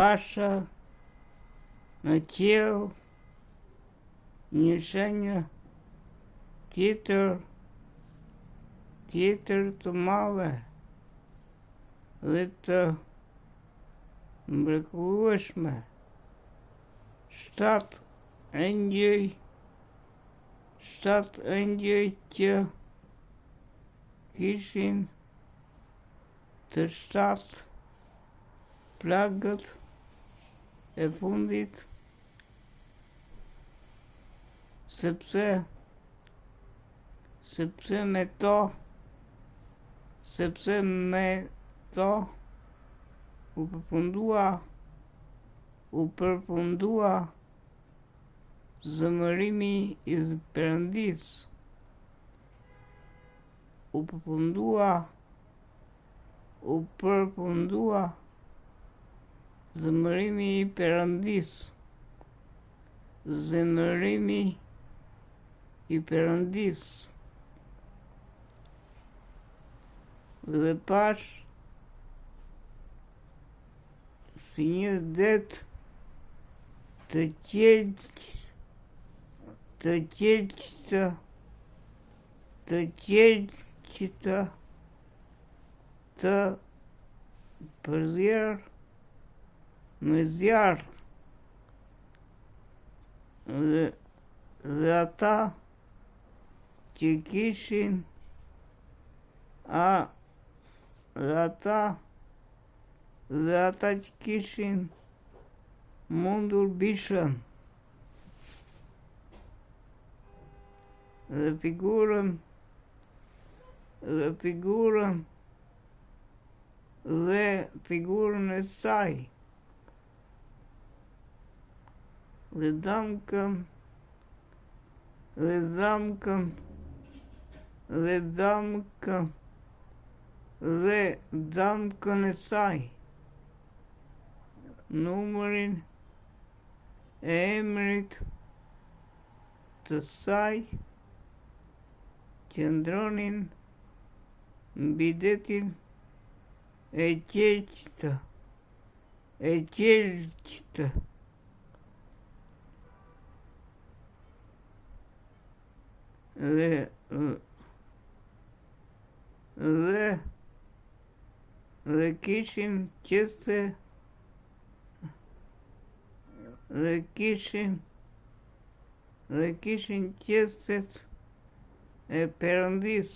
Pasha në qiell një shenjë tjetër të madhe dhe të mrekullueshme. 7 engjëj që kishin të 7 plagët e fundit, sepse me to u përfundua zemërimi i Perëndis. U përfundua zemërimi i Perëndis. Zemërimi i Perëndis. Dhe pash si një det të qelçtë të përzierë me zjarr, dhe ata që kishin mundur bishën dhe figurën e saj, dhe dhamkën e saj, numrin e emrit të saj, qëndronin mbi detin e qelçtë. Dhe kishin qestet e Perëndis.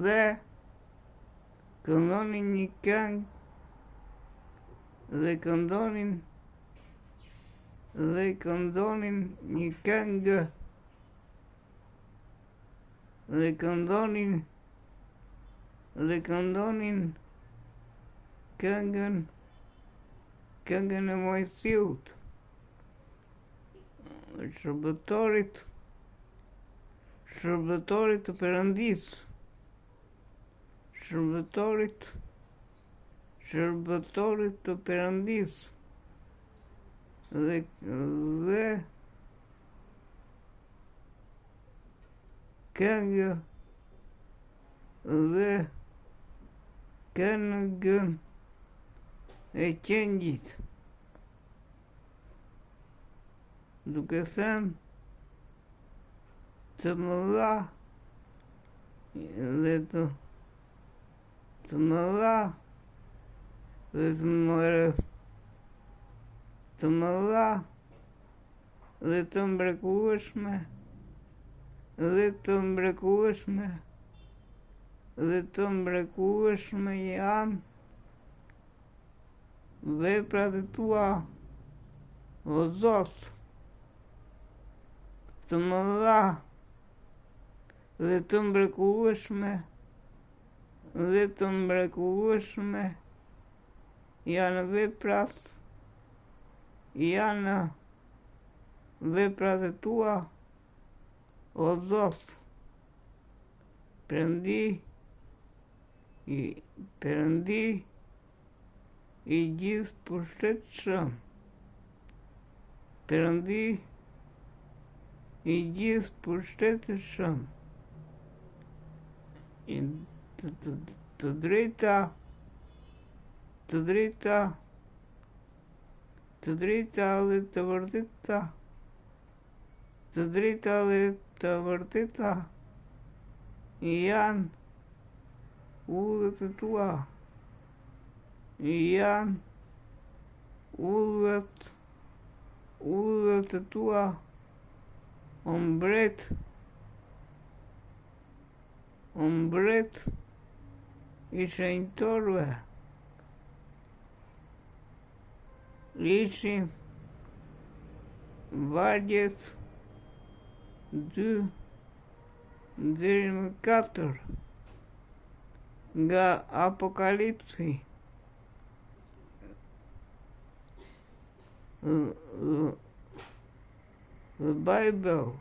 Dhe këndonin një këngë, dhe këndonin këngën e Mojsiut, shërbëtorit të Perëndis, shërbëtorit të Perëndis, dhe këngën e qenjit, duke thënë të mëdha dhe të mrekullueshme janë veprat e tua, o Zot, të mëdha dhe të mrekullueshme janë veprat e tua, o Zot, Perëndi i gjithë pushtetshëm. Perëndi i gjithë pushtetshëm, të drejta dhe të vërteta janë udhët e tua, udhët e tua, o mbret i shenjtorëve. Ishim vargjet 2-4 nga Apokalipsi. The Bible.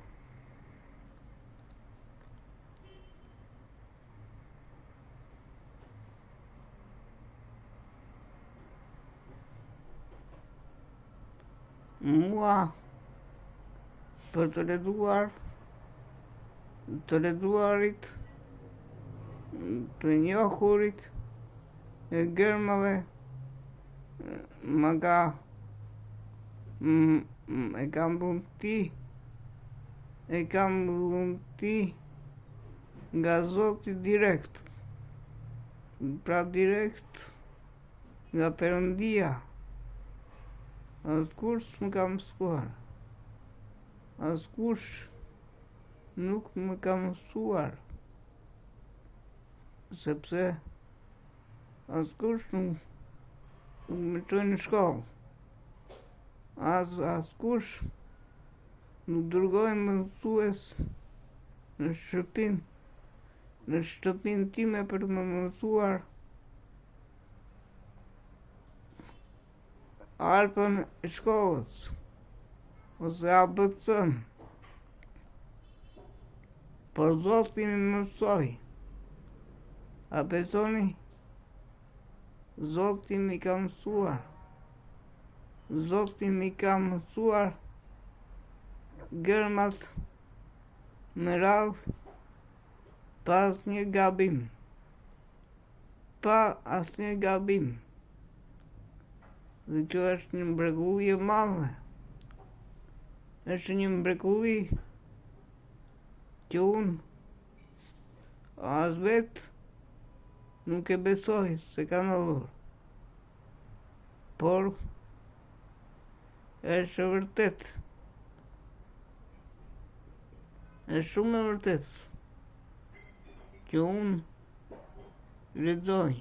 Mua për të leduarit, të njohurit e gërmave e kam dhunti nga Zoti direkt, pra direkt nga Perëndia. Askush më ka mësuar, askush nuk më ka mësuar, sepse askush nuk më çoi në shkollë, askush nuk dërgoi mësues në shtëpinë time për të më mësuar arpën e shkollës, ose ABC-n. Por Zoti më mësoi. A besoni? Zoti më ka mësuar. Zoti më ka mësuar gërmat me radhë pa asnjë gabim. Dhe kjo është një mrekulli e madhe. Është një mrekulli që unë as vetë nuk e besoj se ka ndodhur. Por është e vërtet. Është shumë e vërtet që unë lexoj.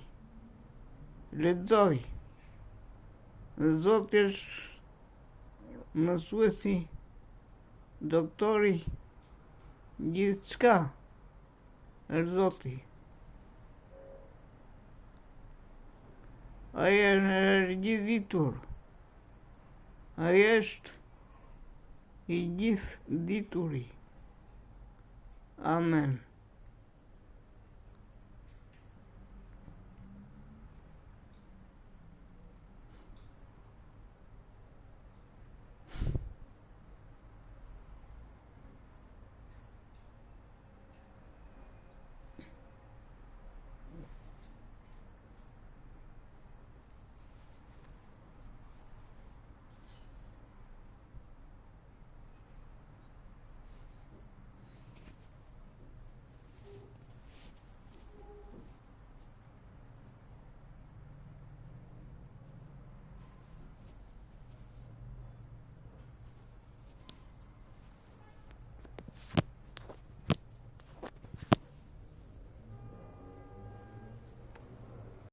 Dhe Zoti është mësuesi, doktori, gjithçka është Zoti. Ai është gjithditur. Ai është i gjithdituri. Amen.